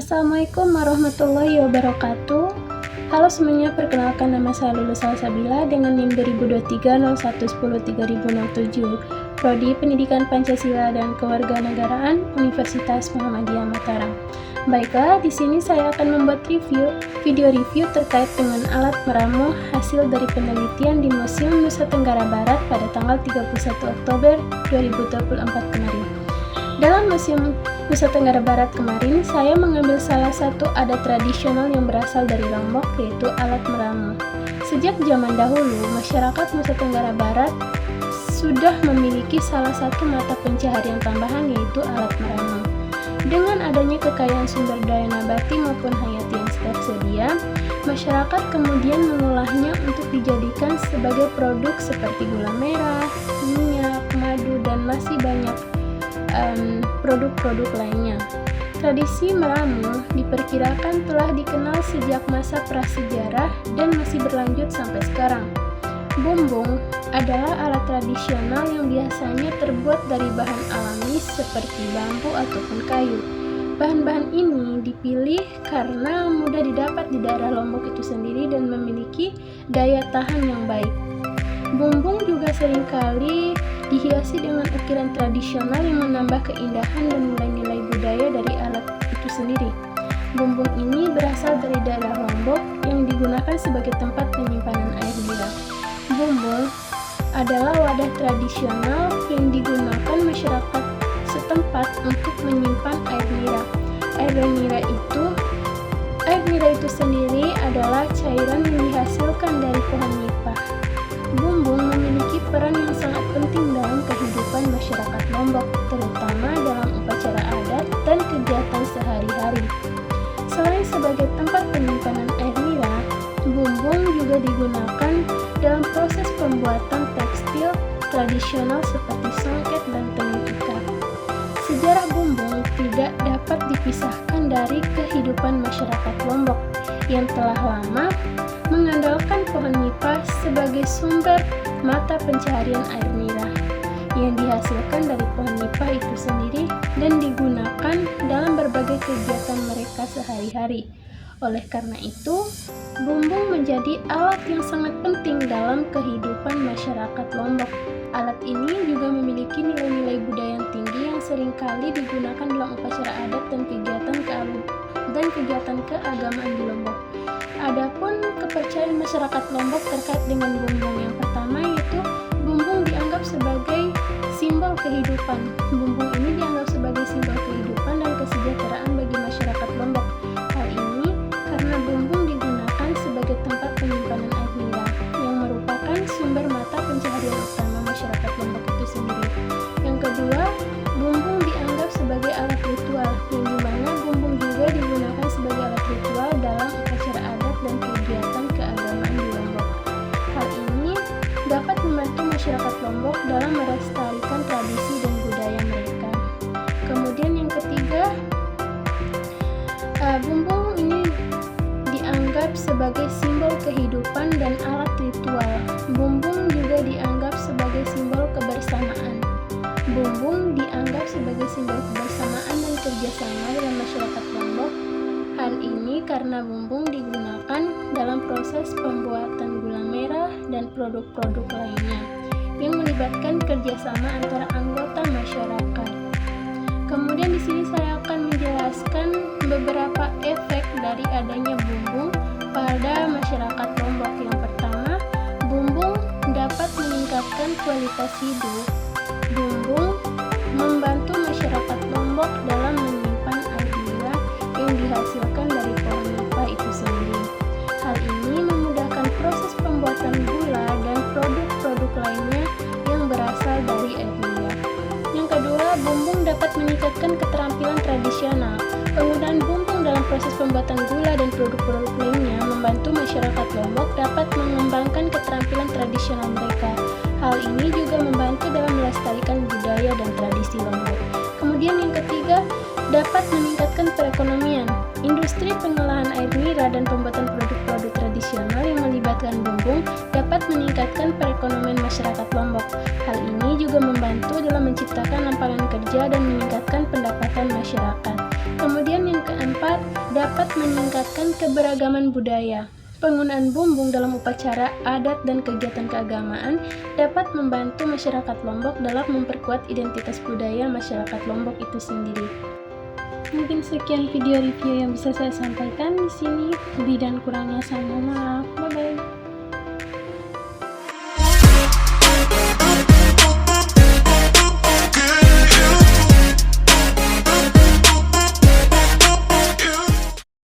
Assalamualaikum warahmatullahi wabarakatuh. Halo semuanya, perkenalkan nama saya Lulus Salsabila dengan NIM 2023-0110-3007, Prodi Pendidikan Pancasila dan Kewarganegaraan Universitas Muhammadiyah Mataram. Baiklah, di sini saya akan membuat video review terkait dengan alat meramu hasil dari penelitian di Museum Nusa Tenggara Barat pada tanggal 31 Oktober 2024 kemarin. Dalam Museum Nusa Tenggara Barat kemarin, saya mengambil salah satu adat tradisional yang berasal dari Lombok, yaitu alat meramu. Sejak zaman dahulu, masyarakat Nusa Tenggara Barat sudah memiliki salah satu mata pencaharian tambahan, yaitu alat meramu. Dengan adanya kekayaan sumber daya nabati maupun hayati yang tersedia, masyarakat kemudian mengolahnya untuk dijadikan sebagai produk seperti gula merah, minyak, madu, dan masih banyak produk-produk lainnya. Tradisi meramu diperkirakan telah dikenal sejak masa prasejarah dan masih berlanjut sampai sekarang. Bumbung adalah alat tradisional yang biasanya terbuat dari bahan alami seperti bambu ataupun kayu. Bahan-bahan ini dipilih karena mudah didapat di daerah Lombok itu sendiri dan memiliki daya tahan yang baik. Bumbung juga seringkali dihiasi dengan ukiran tradisional yang menambah keindahan dan nilai-nilai budaya dari alat itu sendiri. Bumbung ini berasal dari daerah Lombok yang digunakan sebagai tempat penyimpanan air nira. Bumbung adalah wadah tradisional yang digunakan masyarakat setempat untuk menyimpan air nira. Air nira itu sendiri adalah cairan yang dihasilkan dari pohon nipah. Bumbung memiliki peran yang sangat penting dalam kehidupan masyarakat Lombok, terutama dalam upacara adat dan kegiatan sehari-hari. Selain sebagai tempat penyimpanan air nira, bumbung juga digunakan dalam proses pembuatan tekstil tradisional seperti songket dan tenun ikat. Sejarah bumbung tidak dapat dipisahkan dari kehidupan masyarakat Lombok yang telah lama mengandalkan pohon nipah sebagai sumber mata pencaharian air nira yang dihasilkan dari pohon nipah itu sendiri dan digunakan dalam berbagai kegiatan mereka sehari-hari. Oleh karena itu, bumbung menjadi alat yang sangat penting dalam kehidupan masyarakat Lombok. Alat ini juga memiliki nilai-nilai budaya yang tinggi yang seringkali digunakan dalam upacara adat dan kegiatan keagamaan di Lombok. Adapun kepercayaan masyarakat Lombok terkait dengan bumbung yang pertama, yaitu bumbung dianggap sebagai simbol kehidupan. Bumbung ini dianggap sebagai simbol kehidupan dan kesejahteraan bagi masyarakat Lombok. Hal ini karena bumbung digunakan sebagai tempat penyimpanan air nira yang merupakan sumber mata pencaharian utama masyarakat Lombok itu sendiri. Yang kedua, bumbung dianggap sebagai alat ritual, yang dimana bumbung juga digunakan sebagai alat ritual dalam upacara adat dan kegiatan keagamaan di Lombok. Hal ini dapat membantu masyarakat Lombok dalam melestarikan tradisi dan budaya mereka. Kemudian yang ketiga, bumbung ini dianggap sebagai simbol kehidupan dan alat ritual. Bumbung juga dianggap sebagai simbol kebersamaan. Bumbung dianggap sebagai simbol kebersamaan dan kerjasama dengan masyarakat Lombok. Hal ini karena bumbung digunakan dalam proses pembuatan gula merah dan produk-produk lainnya yang melibatkan kerjasama antara anggota masyarakat. Kemudian di sini saya akan menjelaskan beberapa efek dari adanya bumbung pada masyarakat Lombok. Yang pertama, bumbung dapat meningkatkan kualitas hidup. Bumbung membantu masyarakat Lombok dalam menyimpan air nira yang dihasilkan dari pohon nipah itu sendiri. Hal ini memudahkan proses pembuatan gula dan produk-produk lainnya yang berasal dari air nira. Yang kedua, bumbung dapat meningkatkan keterampilan tradisional. Penggunaan bumbung dalam proses pembuatan gula dan produk-produk lainnya membantu masyarakat Lombok dapat mengembangkan keterampilan tradisional mereka. Hal ini juga membantu dalam melestarikan budaya dan tradisi Lombok. Kemudian yang ketiga, dapat meningkatkan perekonomian. Industri pengolahan air nira dan pembuatan produk-produk tradisional yang melibatkan bumbung dapat meningkatkan perekonomian masyarakat Lombok. Hal ini juga membantu dalam menciptakan lapangan kerja dan meningkatkan pendapatan masyarakat. Kemudian yang keempat, dapat meningkatkan keberagaman budaya. Penggunaan bumbung dalam upacara, adat, dan kegiatan keagamaan dapat membantu masyarakat Lombok dalam memperkuat identitas budaya masyarakat Lombok itu sendiri. Mungkin sekian video review yang bisa saya sampaikan di sini. Lebih dan kurangnya saya mohon maaf. Bye bye.